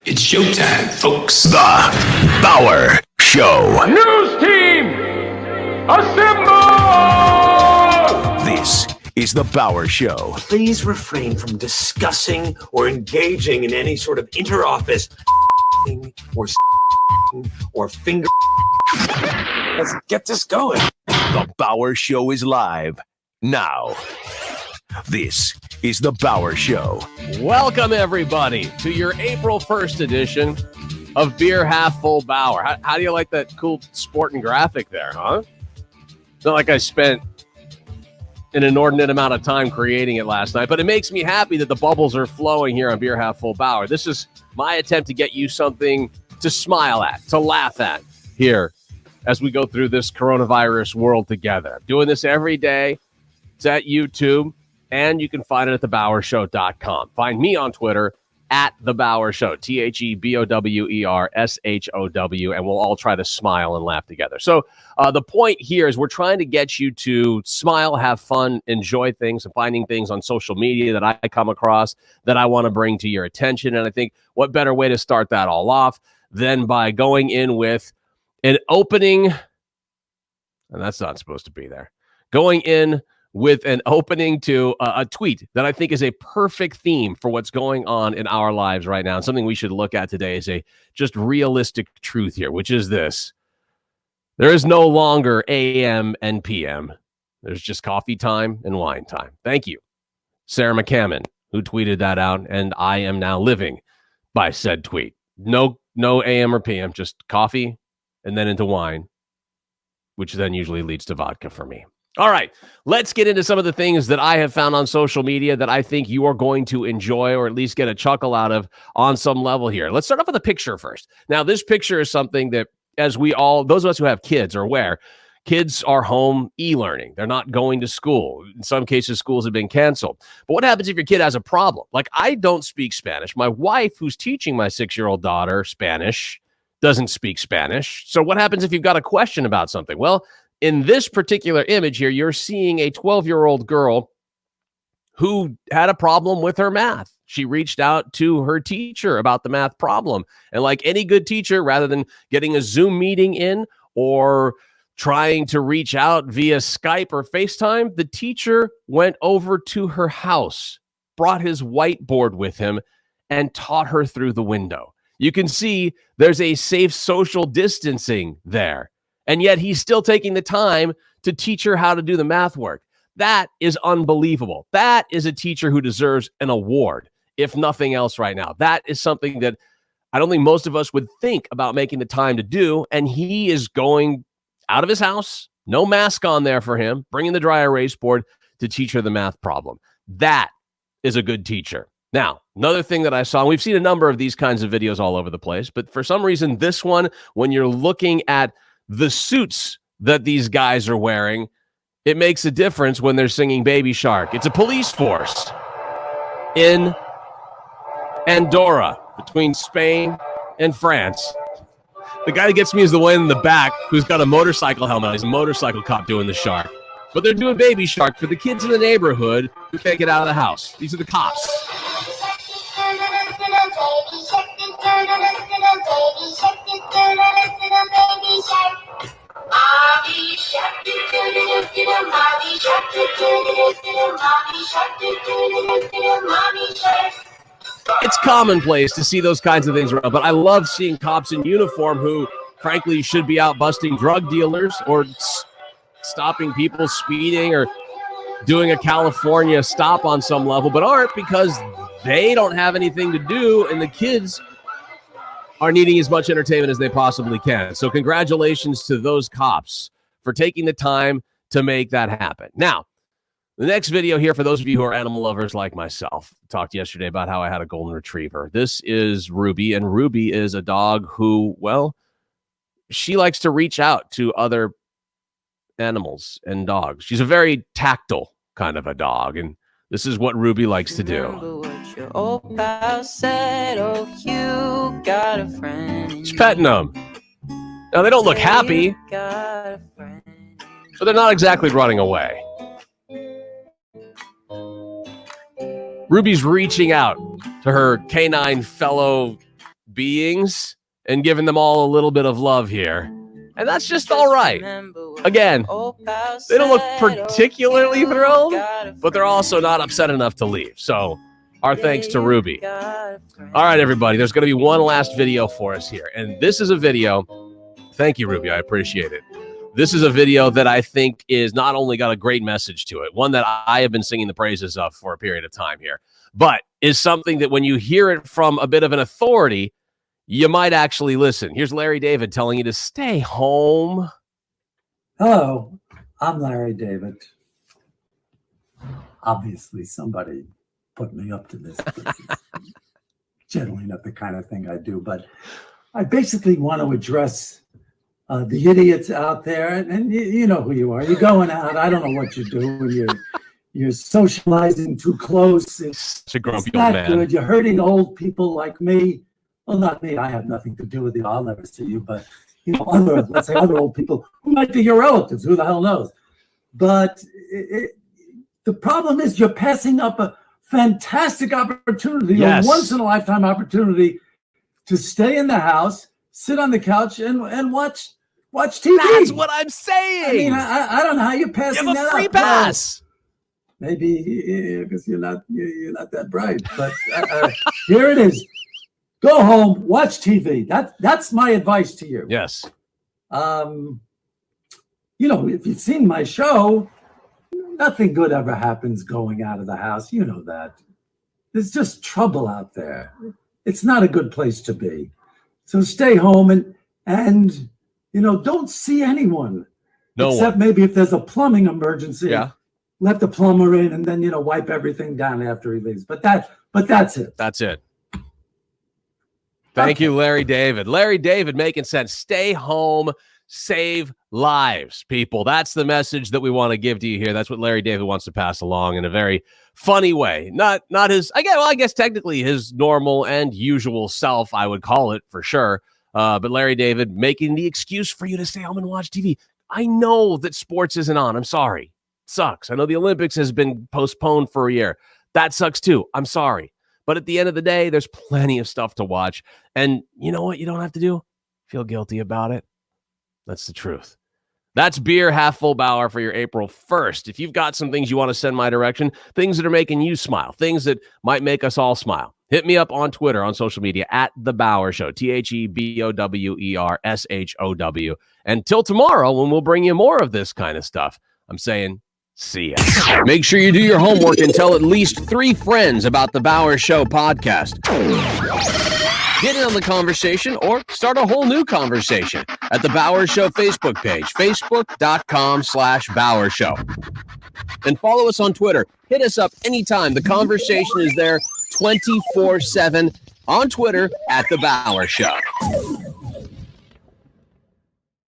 It's showtime, folks. The Bauer Show. News team, assemble! This is The Bauer Show. Please refrain from discussing or engaging in any sort of inter-office or finger. Let's get this going. The Bauer Show is live now. This is The Bauer Show. Welcome, everybody, to your April 1st edition of Beer Half Full Bauer. How do you like that cool sport and graphic there, huh? It's not like I spent an inordinate amount of time creating it last night, but it makes me happy that the bubbles are flowing here on Beer Half Full Bauer. This is my attempt to get you something to smile at, to laugh at here as we go through this coronavirus world together. I'm doing this every day. It's at YouTube. And you can find it at thebowershow.com. Find me on Twitter at The Bauer Show, TheBowershow, and we'll all try to smile and laugh together. So the point here is we're trying to get you to smile, have fun, enjoy things, and finding things on social media that I come across that I want to bring to your attention. And I think what better way to start that all off than by going in with an opening, and that's not supposed to be there, going in with an opening to a tweet that I think is a perfect theme for what's going on in our lives right now. And something we should look at today is a just realistic truth here, which is this. There is no longer AM and PM. There's just coffee time and wine time. Thank you, Sarah McCammon, who tweeted that out, and I am now living by said tweet. No AM or PM, just coffee and then into wine, which then usually leads to vodka for me. All right, let's get into some of the things that I have found on social media that I think you are going to enjoy or at least get a chuckle out of on some level here. Let's start off with a picture first. Now, this picture is something that, as we all, those of us who have kids are aware, kids are home e-learning. They're not going to school. In some cases, schools have been canceled. But what happens if your kid has a problem? Like, I don't speak Spanish. My wife, who's teaching my 6-year-old daughter Spanish, doesn't speak Spanish. So what happens if you've got a question about something? Well, in this particular image here, you're seeing a 12-year-old girl who had a problem with her math. She reached out to her teacher about the math problem. And like any good teacher, rather than getting a Zoom meeting in or trying to reach out via Skype or FaceTime, the teacher went over to her house, brought his whiteboard with him, and taught her through the window. You can see there's a safe social distancing there. And yet he's still taking the time to teach her how to do the math work. That is unbelievable. That is a teacher who deserves an award, if nothing else right now. That is something that I don't think most of us would think about making the time to do. And he is going out of his house, no mask on there for him, bringing the dry erase board to teach her the math problem. That is a good teacher. Now, another thing that I saw, and we've seen a number of these kinds of videos all over the place, but for some reason, this one, when you're looking at the suits that these guys are wearing, it makes a difference when they're singing Baby Shark. It's a police force in Andorra between Spain and France. The guy that gets me is the one in the back who's got a motorcycle helmet. He's a motorcycle cop doing the shark. But they're doing Baby Shark for the kids in the neighborhood who can't get out of the house. These are the cops. It's commonplace to see those kinds of things around, but I love seeing cops in uniform who, frankly, should be out busting drug dealers or stopping people speeding or doing a California stop on some level, but aren't because they don't have anything to do, and the kids are needing as much entertainment as they possibly can. So congratulations to those cops for taking the time to make that happen. Now, the next video here, for those of you who are animal lovers like myself, talked yesterday about how I had a golden retriever. This is Ruby, and Ruby is a dog who, well, she likes to reach out to other animals and dogs. She's a very tactile kind of a dog, and this is what Ruby likes to do. Your old pal said, oh, you got a friend. She's petting them. Now, they don't look happy, but they're not exactly running away. Ruby's reaching out to her canine fellow beings and giving them all a little bit of love here. And that's just all right. Again, they don't look particularly thrilled, but they're also not upset enough to leave. So our thanks to Ruby. All right, everybody, there's going to be one last video for us here. And this is a video. Thank you, Ruby. I appreciate it. This is a video that I think is not only got a great message to it, one that I have been singing the praises of for a period of time here, but is something that when you hear it from a bit of an authority, you might actually listen. Here's Larry David telling you to stay home. Hello, I'm Larry David. Obviously, somebody put me up to this. Generally not the kind of thing I do, but I basically want to address the idiots out there, and you know who you are. You're going out. I don't know what you're doing. You're socializing too close. It's a grumpy not old man. Good. You're hurting old people like me. Well, not me. I have nothing to do with it. I'll never see you. But let's say other old people who might be your relatives. Who the hell knows? But the problem is you're passing up a fantastic opportunity, a once in a lifetime opportunity, to stay in the house, sit on the couch, and watch TV. That's what I'm saying. I mean, I don't know how you're passing that up. You have a free pass. Maybe because you're not that bright. But here it is. Go home, watch TV. That's my advice to you. Yes. If you've seen my show, nothing good ever happens going out of the house. You know that. There's just trouble out there. It's not a good place to be. So stay home and don't see anyone. Except maybe if there's a plumbing emergency. Yeah. Let the plumber in and then wipe everything down after he leaves. But that's it. That's it. Thank you, Larry David. Larry David making sense. Stay home, save lives, people. That's the message that we want to give to you here. That's what Larry David wants to pass along in a very funny way. Not his, I guess technically his normal and usual self, I would call it for sure. But Larry David making the excuse for you to stay home and watch TV. I know that sports isn't on. I'm sorry. It sucks. I know the Olympics has been postponed for a year. That sucks too. I'm sorry. But at the end of the day, there's plenty of stuff to watch. And you know what you don't have to do? Feel guilty about it. That's the truth. That's Beer Half Full Bauer for your April 1st. If you've got some things you want to send my direction, things that are making you smile, things that might make us all smile, hit me up on Twitter, on social media, at The Bauer Show, TheBowerShow. Until tomorrow, when we'll bring you more of this kind of stuff, I'm saying, see ya. Make sure you do your homework and tell at least 3 friends about the Bauer Show podcast. Get in on the conversation or start a whole new conversation at the Bauer Show Facebook page, facebook.com/Bauer Show. And follow us on Twitter. Hit us up anytime. The conversation is there 24/7 on Twitter at the Bauer Show.